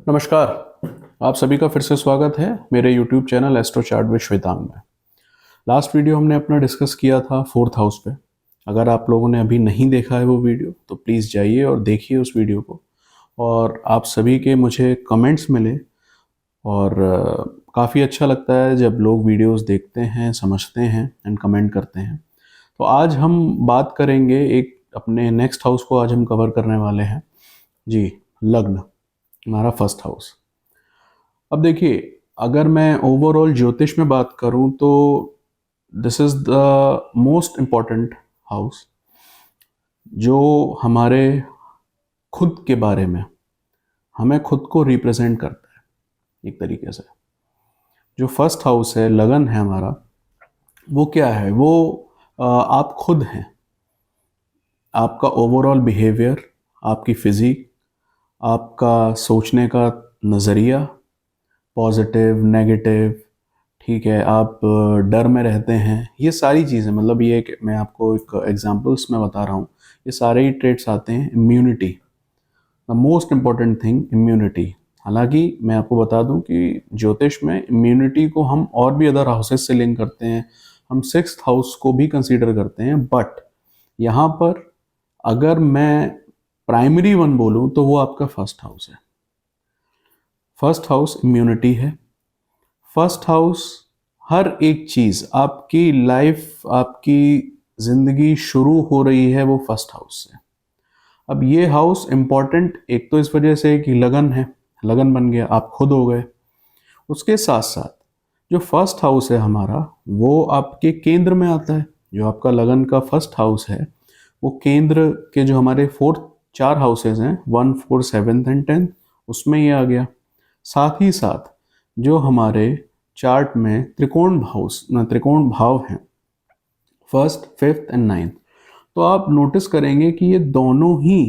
नमस्कार। आप सभी का फिर से स्वागत है मेरे YouTube channel astro chart with Shwetang में। लास्ट वीडियो हमने अपना डिस्कस किया था फोर्थ हाउस पे। अगर आप लोगों ने अभी नहीं देखा है वो वीडियो तो प्लीज़ जाइए और देखिए उस वीडियो को। और आप सभी के मुझे कमेंट्स मिले और काफ़ी अच्छा लगता है जब लोग वीडियोस देखते हैं, समझते हैं एंड कमेंट करते हैं। तो आज हम बात करेंगे एक अपने नेक्स्ट हाउस को आज हम कवर करने वाले हैं जी, लग्न, हमारा फर्स्ट हाउस। अब देखिए, अगर मैं ओवरऑल ज्योतिष में बात करूं तो this is the most important house जो हमारे खुद के बारे में, हमें खुद को रिप्रेजेंट करता है एक तरीके से। जो फर्स्ट हाउस है, लगन है हमारा, वो क्या है? वो आप खुद हैं। आपका ओवरऑल बिहेवियर, आपकी फिजिक, आपका सोचने का नज़रिया, पॉजिटिव, नेगेटिव, ठीक है, आप डर में रहते हैं, ये सारी चीज़ें, मतलब ये एक मैं आपको एक एग्जांपल्स में बता रहा हूँ, ये सारे ही ट्रेट्स आते हैं। Immunity, the most important thing, immunity. हालांकि मैं आपको बता दूं कि ज्योतिष में इम्यूनिटी को हम और भी अदर हाउसेस से लिंक करते हैं, हम सिक्स्थ हाउस को भी कंसीडर करते हैं, बट यहाँ पर अगर मैं प्राइमरी वन बोलूँ तो वो आपका फर्स्ट हाउस है। फर्स्ट हाउस इम्यूनिटी है। फर्स्ट हाउस हर एक चीज़, आपकी लाइफ, आपकी ज़िंदगी शुरू हो रही है वो फर्स्ट हाउस से। अब ये हाउस इम्पॉर्टेंट एक तो इस वजह से कि लगन है, लगन बन गया, आप खुद हो गए। उसके साथ साथ जो फर्स्ट हाउस है हमारा, वो आपके केंद्र में आता है। जो आपका लगन का फर्स्ट हाउस है वो केंद्र के जो हमारे फोर्थ चार हाउसेज हैं, 1, 4, 7 एंड 10, उसमें ये आ गया। साथ ही साथ जो हमारे चार्ट में त्रिकोण भाव हैं, फर्स्ट, फिफ्थ एंड नाइन्थ, तो आप नोटिस करेंगे कि ये दोनों ही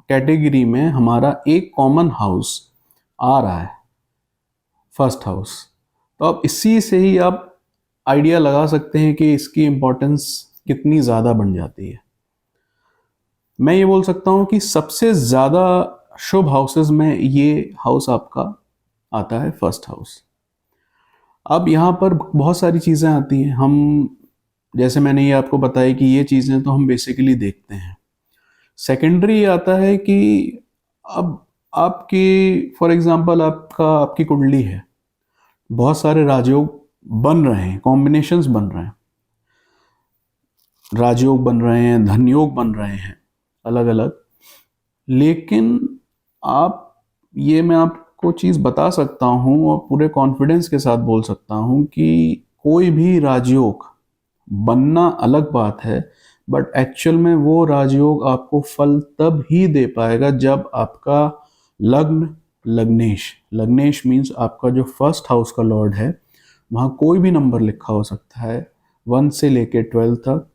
कैटेगरी में हमारा एक कॉमन हाउस आ रहा है, फर्स्ट हाउस। तो अब इसी से ही आप आइडिया लगा सकते हैं कि इसकी इम्पोर्टेंस कितनी ज़्यादा बन जाती है। मैं ये बोल सकता हूँ कि सबसे ज़्यादा शुभ हाउसेस में ये हाउस आपका आता है, फर्स्ट हाउस। अब यहाँ पर बहुत सारी चीज़ें आती हैं। हम, जैसे मैंने ये आपको बताया कि ये चीज़ें तो हम बेसिकली देखते हैं। सेकेंडरी आता है कि अब आपकी, फॉर एग्जांपल, आपकी कुंडली है, बहुत सारे राजयोग बन रहे हैं, कॉम्बिनेशंस बन रहे हैं, राजयोग बन रहे हैं, धन योग बन रहे हैं, अलग अलग। लेकिन आप, ये मैं आपको चीज़ बता सकता हूँ और पूरे कॉन्फिडेंस के साथ बोल सकता हूँ कि कोई भी राजयोग बनना अलग बात है, बट एक्चुअल में वो राजयोग आपको फल तब ही दे पाएगा जब आपका लग्न, लग्नेश, लग्नेश मीन्स आपका जो फर्स्ट हाउस का लॉर्ड है, वहाँ कोई भी नंबर लिखा हो सकता है, 1 से लेके 12 तक।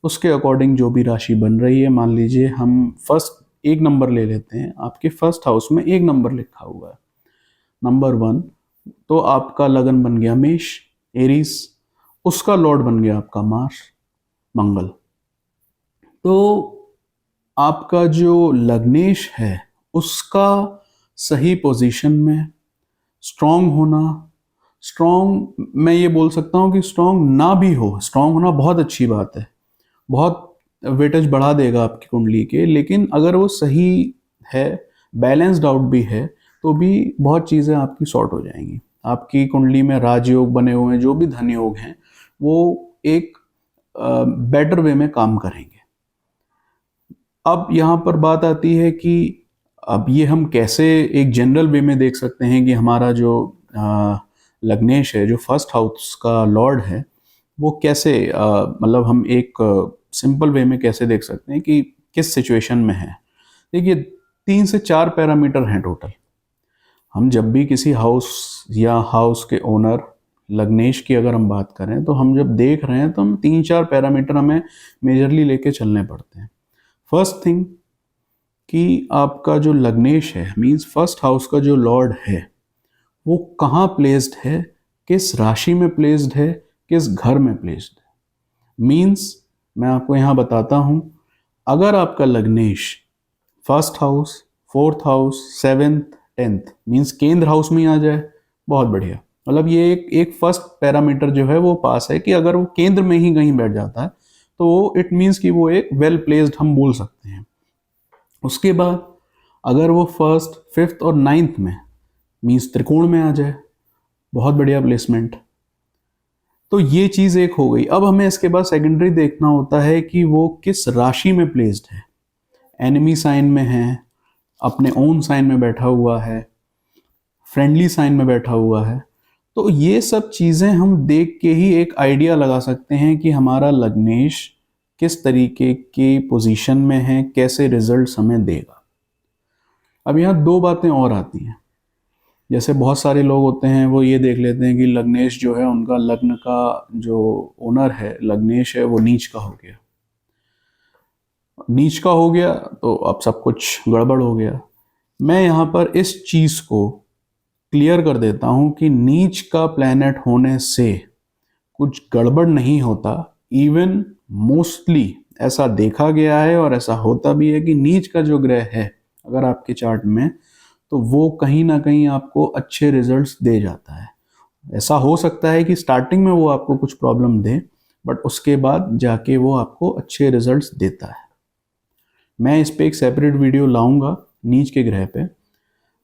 उसके अकॉर्डिंग जो भी राशि बन रही है, मान लीजिए हम फर्स्ट एक नंबर ले लेते हैं, आपके फर्स्ट हाउस में एक नंबर लिखा हुआ है, नंबर 1, तो आपका लगन बन गया मेष, एरीज, उसका लॉर्ड बन गया आपका मार्स, मंगल। तो आपका जो लग्नेश है उसका सही पोजीशन में स्ट्रांग होना, स्ट्रांग, मैं ये बोल सकता हूँ कि स्ट्रांग ना भी हो, स्ट्रांग होना बहुत अच्छी बात है, बहुत वेटेज बढ़ा देगा आपकी कुंडली के, लेकिन अगर वो सही है, बैलेंस्ड आउट भी है, तो भी बहुत चीज़ें आपकी सॉर्ट हो जाएंगी। आपकी कुंडली में राजयोग बने हुए हैं, जो भी धन योग हैं, वो एक बेटर वे में काम करेंगे। अब यहाँ पर बात आती है कि अब ये हम कैसे एक जनरल वे में देख सकते हैं कि हमारा जो लग्नेश है, जो फर्स्ट हाउस का लॉर्ड है, वो कैसे, मतलब हम एक सिंपल वे में कैसे देख सकते हैं कि किस सिचुएशन में है। देखिए, 3 से 4 पैरामीटर हैं टोटल। हम जब भी किसी हाउस या हाउस के ओनर लग्नेश की अगर हम बात करें, तो हम जब देख रहे हैं तो हम 3-4 पैरामीटर हमें मेजरली लेके चलने पड़ते हैं। फर्स्ट थिंग कि आपका जो लग्नेश है, मीन्स फर्स्ट हाउस का जो लॉर्ड है, वो कहाँ प्लेस्ड है, किस राशि में प्लेस्ड है, किस घर में प्लेस्ड है। मीन्स मैं आपको यहाँ बताता हूँ, अगर आपका लग्नेश first house, fourth house, seventh, 10th means केंद्र हाउस में ही आ जाए, बहुत बढ़िया। मतलब ये एक फर्स्ट पैरामीटर जो है वो पास है कि अगर वो केंद्र में ही कहीं बैठ जाता है तो इट मीन्स कि वो एक वेल प्लेस्ड हम बोल सकते हैं। उसके बाद अगर वो फर्स्ट, फिफ्थ और नाइन्थ में मीन्स त्रिकोण में आ जाए, बहुत बढ़िया प्लेसमेंट। तो ये चीज एक हो गई। अब हमें इसके बाद सेकेंडरी देखना होता है कि वो किस राशि में प्लेस्ड है, एनिमी साइन में है, अपने ओन साइन में बैठा हुआ है, फ्रेंडली साइन में बैठा हुआ है। तो ये सब चीजें हम देख के ही एक आइडिया लगा सकते हैं कि हमारा लग्नेश किस तरीके की पोजीशन में है, कैसे रिजल्ट्स हमें देगा। अब यहाँ दो बातें और आती हैं। जैसे बहुत सारे लोग होते हैं वो ये देख लेते हैं कि लग्नेश जो है उनका लग्न का जो ओनर है लग्नेश है वो नीच का हो गया, नीच का हो गया तो अब सब कुछ गड़बड़ हो गया। मैं यहाँ पर इस चीज को क्लियर कर देता हूं कि नीच का प्लैनेट होने से कुछ गड़बड़ नहीं होता। इवन मोस्टली ऐसा देखा गया है और ऐसा होता भी है कि नीच का जो ग्रह है अगर आपके चार्ट में, तो वो कहीं ना कहीं आपको अच्छे रिजल्ट्स दे जाता है। ऐसा हो सकता है कि स्टार्टिंग में वो आपको कुछ प्रॉब्लम दे, बट उसके बाद जाके वो आपको अच्छे रिजल्ट्स देता है। मैं इस पे एक सेपरेट वीडियो लाऊंगा नीच के ग्रह पे,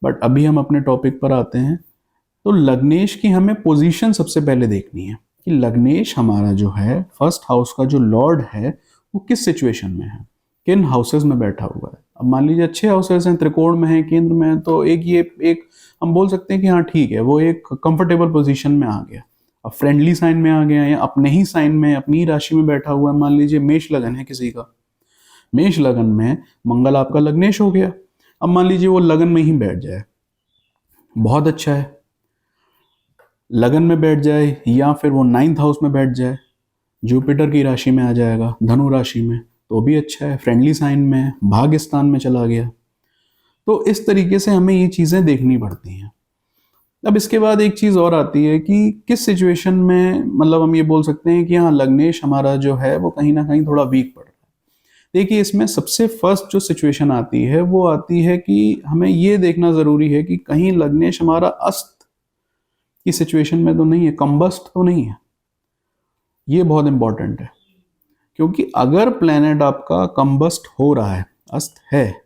बट अभी हम अपने टॉपिक पर आते हैं। तो लग्नेश की हमें पोजीशन सबसे पहले देखनी है कि लग्नेश हमारा जो है फर्स्ट हाउस का जो लॉर्ड है वो किस सिचुएशन में है, किन हाउसेस में बैठा हुआ है। अब मान लीजिए अच्छे हाउसेस हैं, त्रिकोण में है, केंद्र में है, तो एक हम बोल सकते हैं कि हाँ ठीक है, वो एक कंफर्टेबल पोजीशन में आ गया। अब फ्रेंडली साइन में आ गया या अपने ही साइन में अपनी ही राशि में बैठा हुआ है। मान लीजिए मेष लगन है किसी का, मेष लगन में मंगल आपका लग्नेश हो गया। अब मान लीजिए वो लगन में ही बैठ जाए, बहुत अच्छा है, लगन में बैठ जाए या फिर वो 9th हाउस में बैठ जाए, जुपिटर की राशि में आ जाएगा, धनु राशि में, तो भी अच्छा है, फ्रेंडली साइन में, भाग्य स्थान में चला गया। तो इस तरीके से हमें ये चीजें देखनी पड़ती हैं। अब इसके बाद एक चीज और आती है कि किस सिचुएशन में, मतलब हम ये बोल सकते हैं कि हाँ लग्नेश हमारा जो है वो कहीं ना कहीं थोड़ा वीक पड़ रहा है। देखिए इसमें सबसे फर्स्ट जो सिचुएशन आती है वो आती है कि हमें ये देखना जरूरी है कि कहीं लग्नेश हमारा अस्त की सिचुएशन में तो नहीं है, कंबस्ट तो नहीं है। ये बहुत इंपॉर्टेंट है, क्योंकि अगर प्लेनेट आपका कंबस्ट हो रहा है, अस्त है,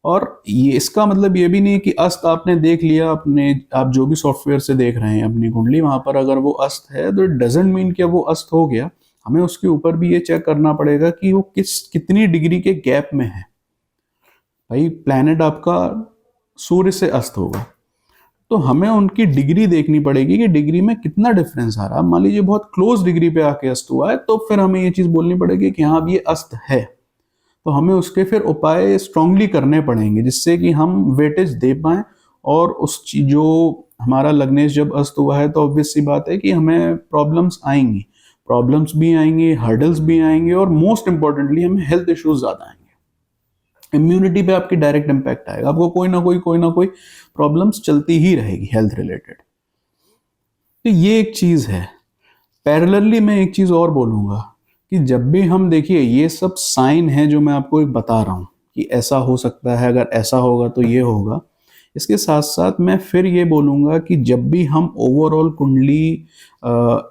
और ये इसका मतलब ये भी नहीं कि अस्त आपने देख लिया, अपने आप जो भी सॉफ्टवेयर से देख रहे हैं अपनी कुंडली, वहां पर अगर वो अस्त है तो इट डजेंट मीन कि वो अस्त हो गया। हमें उसके ऊपर भी ये चेक करना पड़ेगा कि वो कितनी डिग्री के गैप में है। भाई प्लैनेट आपका सूर्य से अस्त होगा तो हमें उनकी डिग्री देखनी पड़ेगी कि डिग्री में कितना डिफरेंस आ रहा है। मान लीजिए बहुत क्लोज डिग्री पे आके अस्त हुआ है तो फिर हमें ये चीज बोलनी पड़ेगी कि हाँ अब ये अस्त है, तो हमें उसके फिर उपाय स्ट्रांगली करने पड़ेंगे जिससे कि हम वेटेज दे पाएं। और उस जो हमारा लग्नेश जब अस्त हुआ है तो ऑब्वियस सी बात है कि हमें प्रॉब्लम्स आएंगी, प्रॉब्लम्स भी आएंगे, हर्डल्स भी आएंगे, और मोस्ट इंपॉर्टेंटली हमें हेल्थ इश्यूज ज्यादा आएंगे। इम्यूनिटी पे आपकी डायरेक्ट इंपैक्ट आएगा, आपको कोई ना कोई प्रॉब्लम्स चलती ही रहेगी हेल्थ रिलेटेड। तो ये एक चीज है। पैरेलली मैं एक चीज और बोलूंगा कि जब भी हम, देखिए ये सब साइन है जो मैं आपको एक बता रहा हूं कि ऐसा हो सकता है, अगर ऐसा होगा तो ये होगा। इसके साथ साथ मैं फिर ये बोलूंगा कि जब भी हम ओवरऑल कुंडली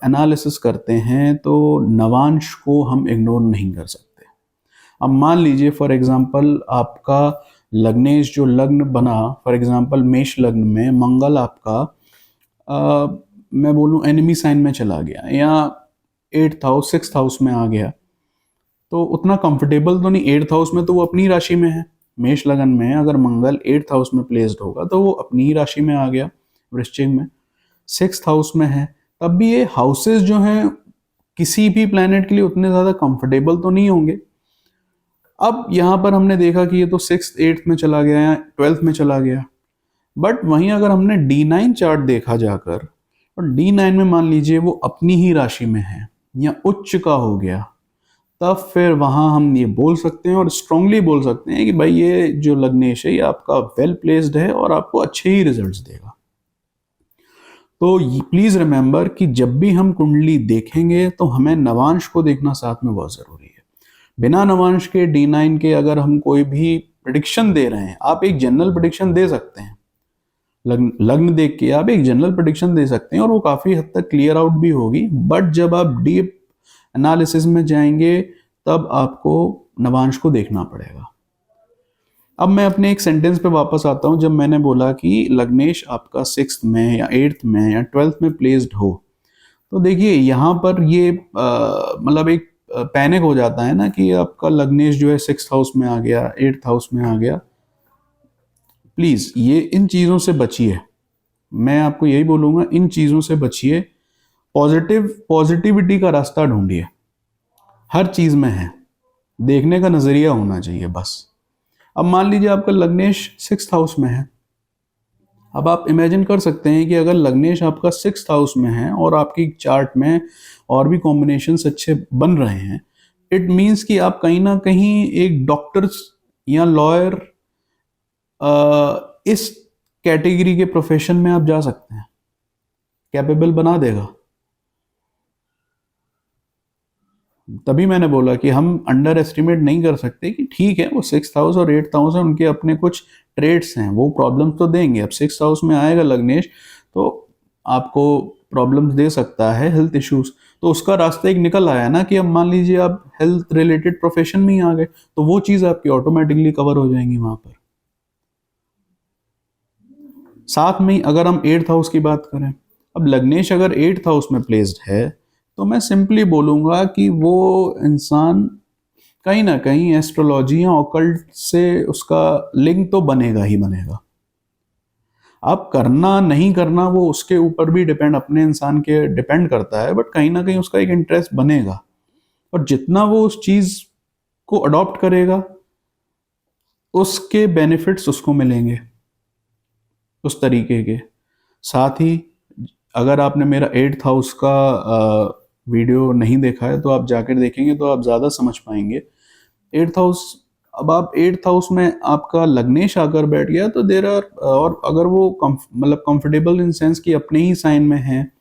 एनालिसिस करते हैं तो नवांश को हम इग्नोर नहीं कर सकते। अब मान लीजिए फॉर एग्जांपल आपका लग्नेश जो लग्न बना, फॉर एग्जांपल मेष लग्न में मंगल आपका मैं बोलूं एनिमी साइन में चला गया या 8th हाउस 6th हाउस में आ गया, तो उतना कंफर्टेबल तो नहीं। 8th हाउस में तो वो अपनी राशि में है, मेष लगन में अगर मंगल 8th हाउस में प्लेस्ड होगा तो वो अपनी ही राशि में आ गया, वृश्चिक में। 6th हाउस में है, तब भी ये हाउसेस जो हैं किसी भी प्लैनेट के लिए उतने ज्यादा कंफर्टेबल तो नहीं होंगे। अब यहां पर हमने देखा कि ये तो 6th 8th में चला गया या 12th में चला गया, बट वहीं अगर हमने D9 चार्ट देखा जाकर, और D9 में मान लीजिए वो अपनी ही राशि में है या उच्च का हो गया, तब फिर वहां हम ये बोल सकते हैं और स्ट्रांगली बोल सकते हैं कि भाई ये जो लग्नेश है ये आपका वेल प्लेस्ड है और आपको अच्छे ही रिजल्ट्स देगा। तो प्लीज रिमेंबर कि जब भी हम कुंडली देखेंगे तो हमें नवांश को देखना साथ में बहुत जरूरी है। बिना नवांश के D9 के अगर हम कोई भी प्रेडिक्शन दे रहे हैं, आप एक जनरल प्रेडिक्शन दे सकते हैं, लग्न देख के आप एक जनरल प्रेडिक्शन दे सकते हैं और वो काफ़ी हद तक क्लियर आउट भी होगी, बट जब आप डीप एनालिसिस में जाएंगे तब आपको नवांश को देखना पड़ेगा। अब मैं अपने एक सेंटेंस पे वापस आता हूँ। जब मैंने बोला कि लग्नेश आपका 6th में या 8th में या 12th में प्लेस्ड हो, तो देखिए यहाँ पर ये मतलब एक पैनिक हो जाता है ना कि आपका लग्नेश जो है 6th हाउस में आ गया, 8th हाउस में आ गया। प्लीज़ ये इन चीज़ों से बचिए, मैं आपको यही बोलूँगा, इन चीज़ों से बचिए। पॉजिटिविटी का रास्ता ढूंढिए, हर चीज़ में है, देखने का नज़रिया होना चाहिए बस। अब मान लीजिए आपका लग्नेश 6th हाउस में है। अब आप इमेजिन कर सकते हैं कि अगर लग्नेश आपका 6th हाउस में है और आपकी चार्ट में और भी कॉम्बिनेशंस अच्छे बन रहे हैं, इट मीन्स कि आप कहीं ना कहीं एक डॉक्टर या लॉयर इस कैटेगरी के प्रोफेशन में आप जा सकते हैं, कैपेबल बना देगा। तभी मैंने बोला कि हम अंडर एस्टिमेट नहीं कर सकते कि ठीक है वो 6th हाउस और 8th हाउस है, उनके अपने कुछ ट्रेड्स हैं, वो प्रॉब्लम्स तो देंगे। अब 6th हाउस में आएगा लग्नेश तो आपको प्रॉब्लम्स दे सकता है, हेल्थ इश्यूज, तो उसका रास्ता एक निकल आया ना कि अब मान लीजिए आप हेल्थ रिलेटेड प्रोफेशन में ही आ गए, तो वो चीज़ आपकी ऑटोमेटिकली कवर हो जाएंगी वहां पर। साथ में अगर हम 8th हाउस की बात करें, अब लग्नेश अगर 8th हाउस में प्लेस्ड है तो मैं सिंपली बोलूँगा कि वो इंसान कहीं ना कहीं एस्ट्रोलॉजी या ऑकल्ट से उसका लिंक तो बनेगा ही बनेगा। अब करना नहीं करना वो उसके ऊपर भी डिपेंड, अपने इंसान के डिपेंड करता है, बट कहीं ना कहीं उसका एक इंटरेस्ट बनेगा और जितना वो उस चीज़ को अडॉप्ट करेगा उसके बेनिफिट्स उसको मिलेंगे उस तरीके के। साथ ही अगर आपने मेरा 8th हाउस का वीडियो नहीं देखा है तो आप जाकर देखेंगे तो आप ज़्यादा समझ पाएंगे 8th हाउस। अब आप 8th हाउस में आपका लग्नेश आकर बैठ गया तो देर आर, और अगर वो मतलब कंफर्टेबल इन सेंस कि अपने ही साइन में है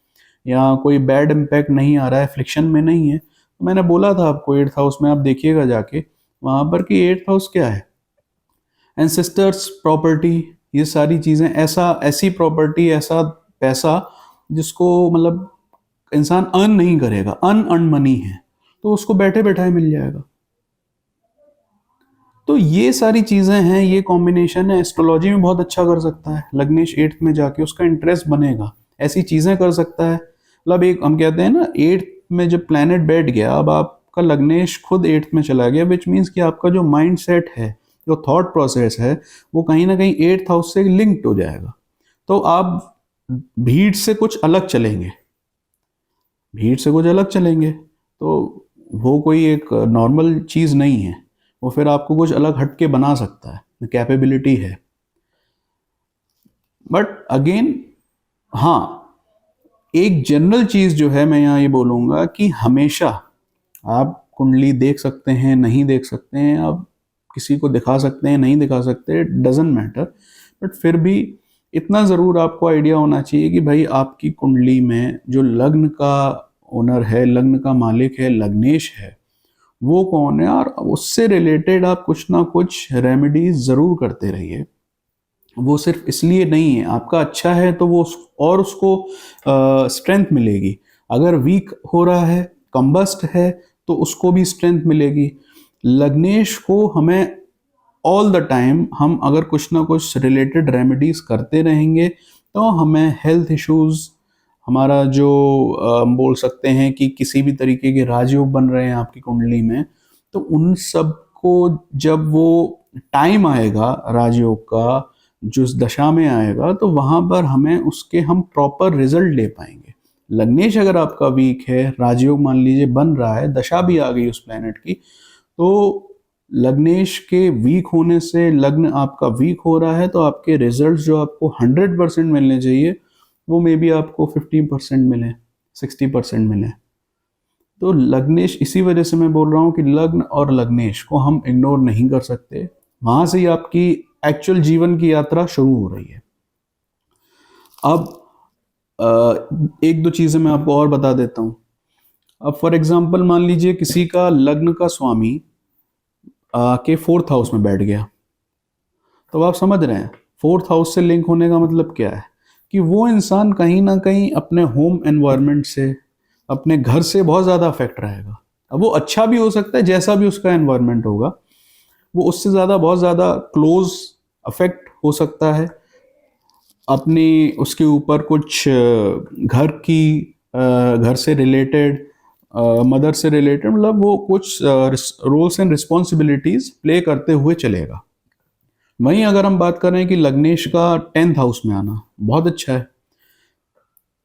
या कोई बैड इम्पैक्ट नहीं आ रहा है, फ्लिक्शन में नहीं है, तो मैंने बोला था आपको 8th हाउस में आप देखिएगा जाके वहाँ पर कि 8th हाउस क्या है, एंसेस्टर्स, प्रॉपर्टी, ये सारी चीज़ें, ऐसी प्रॉपर्टी, ऐसा पैसा जिसको मतलब इंसान अर्न नहीं करेगा, अन मनी है, तो उसको बैठे बैठाए मिल जाएगा। तो ये सारी चीज़ें हैं, ये कॉम्बिनेशन है, एस्ट्रोलॉजी में बहुत अच्छा कर सकता है लग्नेश 8th में जाके, उसका इंटरेस्ट बनेगा, ऐसी चीज़ें कर सकता है। मतलब एक हम कहते हैं ना 8th में जब प्लैनेट बैठ गया, अब आपका लग्नेश खुद 8th में चला गया, विच मीन्स कि आपका जो माइंड सेट है, जो थॉट प्रोसेस है, वो कहीं ना कहीं 8th हाउस से लिंक्ड हो जाएगा। तो आप भीड़ से कुछ अलग चलेंगे, भीड़ से कुछ अलग चलेंगे, तो वो कोई एक नॉर्मल चीज़ नहीं है, वो फिर आपको कुछ अलग हटके बना सकता है, कैपेबिलिटी है। बट अगेन हाँ, एक जनरल चीज़ जो है मैं यहाँ ये बोलूँगा कि हमेशा आप कुंडली देख सकते हैं, नहीं देख सकते हैं, आप किसी को दिखा सकते हैं, नहीं दिखा सकते, डजेंट मैटर, बट फिर भी इतना ज़रूर आपको आइडिया होना चाहिए कि भाई आपकी कुंडली में जो लग्न का ओनर है, लग्न का मालिक है, लग्नेश है, वो कौन है, और उससे रिलेटेड आप कुछ ना कुछ रेमेडीज ज़रूर करते रहिए। वो सिर्फ इसलिए नहीं है, आपका अच्छा है तो वो और उसको स्ट्रेंथ मिलेगी, अगर वीक हो रहा है, कंबस्ट है, तो उसको भी स्ट्रेंथ मिलेगी। लग्नेश को हमें ऑल द टाइम, हम अगर कुछ ना कुछ रिलेटेड रेमेडीज करते रहेंगे तो हमें हेल्थ इश्यूज, हमारा जो हम बोल सकते हैं कि किसी भी तरीके के राजयोग बन रहे हैं आपकी कुंडली में, तो उन सब को जब वो टाइम आएगा राजयोग का, जिस दशा में आएगा, तो वहाँ पर हमें उसके हम प्रॉपर रिजल्ट ले पाएंगे। लग्नेश अगर आपका वीक है, राजयोग मान लीजिए बन रहा है, दशा भी आ गई उस प्लेनेट की, तो लग्नेश के वीक होने से, लग्न आपका वीक हो रहा है तो आपके रिजल्ट्स जो आपको 100% मिलने चाहिए वो मे बी आपको 50% मिले, 60% मिले। तो लग्नेश, इसी वजह से मैं बोल रहा हूँ कि लग्न और लग्नेश को हम इग्नोर नहीं कर सकते, वहां से ही आपकी एक्चुअल जीवन की यात्रा शुरू हो रही है। अब एक दो चीज़ें मैं आपको और बता देता हूँ। अब फॉर एग्जांपल मान लीजिए किसी का लग्न का स्वामी के 4th हाउस में बैठ गया, तो आप समझ रहे हैं फोर्थ हाउस से लिंक होने का मतलब क्या है कि वो इंसान कहीं ना कहीं अपने होम एनवायरनमेंट से, अपने घर से बहुत ज़्यादा अफेक्ट रहेगा। अब वो अच्छा भी हो सकता है, जैसा भी उसका एनवायरनमेंट होगा, वो उससे ज़्यादा बहुत ज़्यादा क्लोज अफेक्ट हो सकता है। अपनी उसके ऊपर कुछ घर से रिलेटेड, मदर से रिलेटेड, मतलब वो कुछ रोल्स एंड रिस्पॉन्सिबिलिटीज प्ले करते हुए चलेगा। वहीं अगर हम बात करें कि लग्नेश का 10th हाउस में आना बहुत अच्छा है,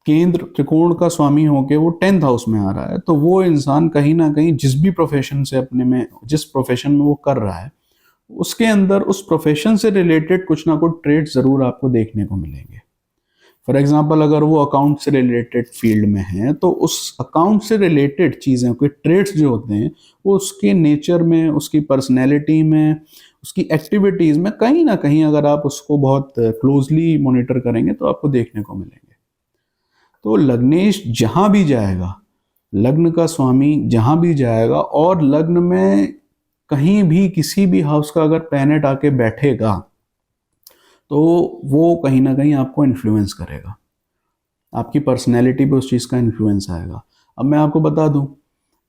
केंद्र त्रिकोण का स्वामी होके वो 10th हाउस में आ रहा है, तो वो इंसान कहीं ना कहीं जिस भी प्रोफेशन से अपने में, जिस प्रोफेशन में वो कर रहा है, उसके अंदर उस प्रोफेशन से रिलेटेड कुछ ना कुछ ट्रेड्स जरूर आपको देखने को मिलेंगे। फॉर एग्जाम्पल, अगर वो अकाउंट से रिलेटेड फील्ड में है तो उस अकाउंट से रिलेटेड चीज़ें, कोई ट्रेड्स जो होते हैं, वो उसके नेचर में, उसकी पर्सनैलिटी में, उसकी एक्टिविटीज़ में कहीं ना कहीं अगर आप उसको बहुत क्लोजली मॉनिटर करेंगे तो आपको देखने को मिलेंगे। तो लग्नेश जहाँ भी जाएगा, लग्न का स्वामी जहाँ भी जाएगा, और लग्न में कहीं भी किसी भी हाउस का अगर प्लैनेट आके बैठेगा तो वो कहीं ना कहीं आपको इन्फ्लुएंस करेगा, आपकी पर्सनैलिटी पे उस चीज़ का इन्फ्लुएंस आएगा। अब मैं आपको बता दूं,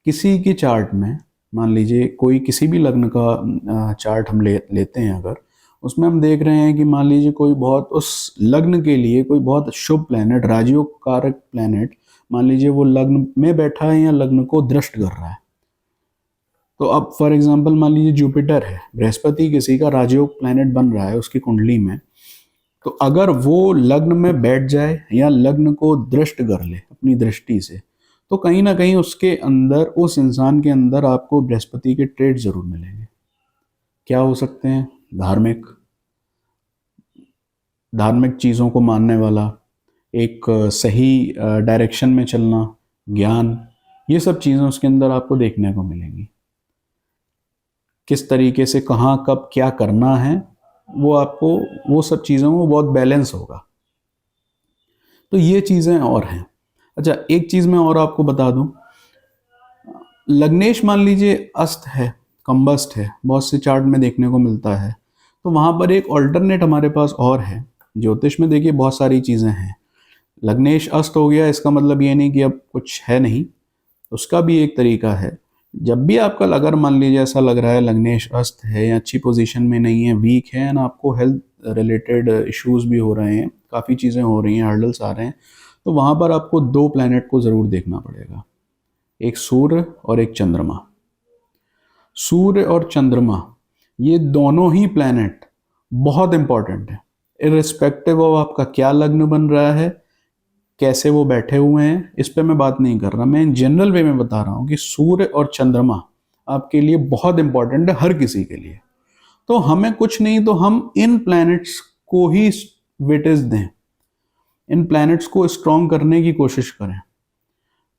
किसी की चार्ट में, मान लीजिए कोई किसी भी लग्न का चार्ट हम लेते हैं, अगर उसमें हम देख रहे हैं कि मान लीजिए कोई बहुत, उस लग्न के लिए कोई बहुत शुभ प्लैनेट, राजयोग कारक प्लैनेट, मान लीजिए वो लग्न में बैठा है या लग्न को दृष्ट कर रहा है। तो अब फॉर एग्जांपल मान लीजिए जुपिटर है, बृहस्पति किसी का राजयोग प्लैनेट बन रहा है उसकी कुंडली में, तो अगर वो लग्न में बैठ जाए या लग्न को दृष्ट कर ले अपनी दृष्टि से, तो कहीं ना कहीं उसके अंदर, उस इंसान के अंदर आपको बृहस्पति के ट्रेड जरूर मिलेंगे। क्या हो सकते हैं? धार्मिक, धार्मिक चीज़ों को मानने वाला, एक सही डायरेक्शन में चलना, ज्ञान, ये सब चीज़ें उसके अंदर आपको देखने को मिलेंगी। किस तरीके से कहाँ कब क्या करना है, वो आपको, वो सब चीज़ों में बहुत बैलेंस होगा। तो ये चीज़ें और हैं। अच्छा, एक चीज़ मैं और आपको बता दूं, लग्नेश मान लीजिए अस्त है, कंबस्ट है, बहुत से चार्ट में देखने को मिलता है, तो वहाँ पर एक ऑल्टरनेट हमारे पास और है। ज्योतिष में देखिए बहुत सारी चीज़ें हैं। लग्नेश अस्त हो गया, इसका मतलब ये नहीं कि अब कुछ है नहीं, उसका भी एक तरीका है। जब भी आपका, अगर मान लीजिए ऐसा लग रहा है लग्नेश अस्त है या अच्छी पोजीशन में नहीं है, वीक है, ना आपको हेल्थ रिलेटेड इश्यूज भी हो रहे हैं, काफ़ी चीज़ें हो रही हैं, हर्डल्स आ रहे हैं, तो वहाँ पर आपको दो प्लैनेट को ज़रूर देखना पड़ेगा, एक सूर्य और एक चंद्रमा। सूर्य और चंद्रमा, ये दोनों ही प्लैनेट बहुत इंपॉर्टेंट है, इर्रिस्पेक्टिव ऑफ आपका क्या लग्न बन रहा है, कैसे वो बैठे हुए हैं, इस पे मैं बात नहीं कर रहा, मैं इन जनरल वे में बता रहा हूँ कि सूर्य और चंद्रमा आपके लिए बहुत इंपॉर्टेंट है, हर किसी के लिए। तो हमें कुछ नहीं तो हम इन प्लैनेट्स को ही वेटेज दें, इन प्लैनेट्स को स्ट्रॉन्ग करने की कोशिश करें।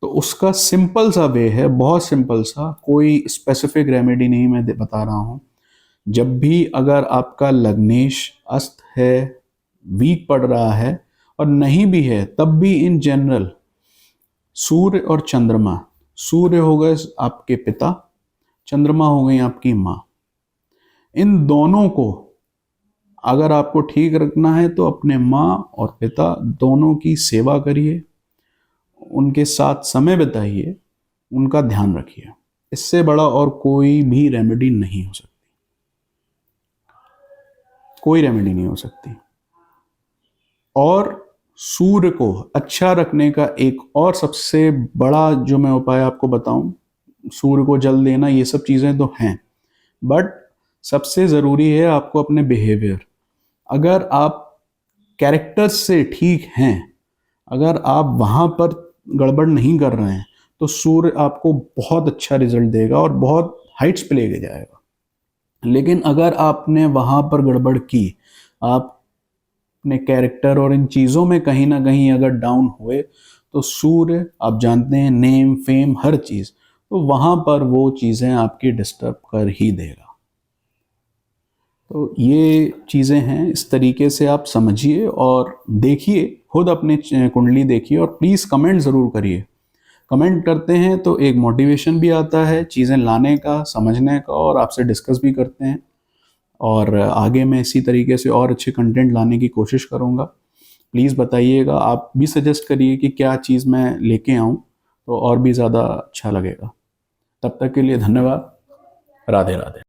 तो उसका सिंपल सा वे है, बहुत सिंपल सा, कोई स्पेसिफिक रेमेडी नहीं मैं बता रहा हूँ। जब भी अगर आपका लग्नेश अस्त है, वीक पड़ रहा है, और नहीं भी है, तब भी इन जनरल सूर्य और चंद्रमा, सूर्य हो गए आपके पिता, चंद्रमा हो गई आपकी माँ, इन दोनों को अगर आपको ठीक रखना है तो अपने माँ और पिता दोनों की सेवा करिए, उनके साथ समय बिताइए, उनका ध्यान रखिए। इससे बड़ा और कोई भी रेमेडी नहीं हो सकती, कोई रेमेडी नहीं हो सकती। और सूर्य को अच्छा रखने का एक और सबसे बड़ा जो मैं उपाय आपको बताऊं, सूर्य को जल देना, ये सब चीज़ें तो हैं, बट सबसे ज़रूरी है आपको अपने बिहेवियर। अगर आप कैरेक्टर से ठीक हैं, अगर आप वहाँ पर गड़बड़ नहीं कर रहे हैं, तो सूर्य आपको बहुत अच्छा रिजल्ट देगा और बहुत हाइट्स पे लेके जाएगा। लेकिन अगर आपने वहाँ पर गड़बड़ की, आप अपने कैरेक्टर और इन चीज़ों में कहीं ना कहीं अगर डाउन हुए, तो सूर्य, आप जानते हैं, नेम फेम हर चीज़, तो वहाँ पर वो चीज़ें आपकी डिस्टर्ब कर ही देगा। तो ये चीज़ें हैं, इस तरीके से आप समझिए और देखिए, खुद अपने कुंडली देखिए, और प्लीज़ कमेंट ज़रूर करिए। कमेंट करते हैं तो एक मोटिवेशन भी आता है चीज़ें लाने का, समझने का, और आपसे डिस्कस भी करते हैं। और आगे मैं इसी तरीके से और अच्छे कंटेंट लाने की कोशिश करूँगा। प्लीज़ बताइएगा, आप भी सजेस्ट करिए कि क्या चीज़ मैं लेके आऊँ तो और भी ज़्यादा अच्छा लगेगा। तब तक के लिए धन्यवाद। राधे राधे।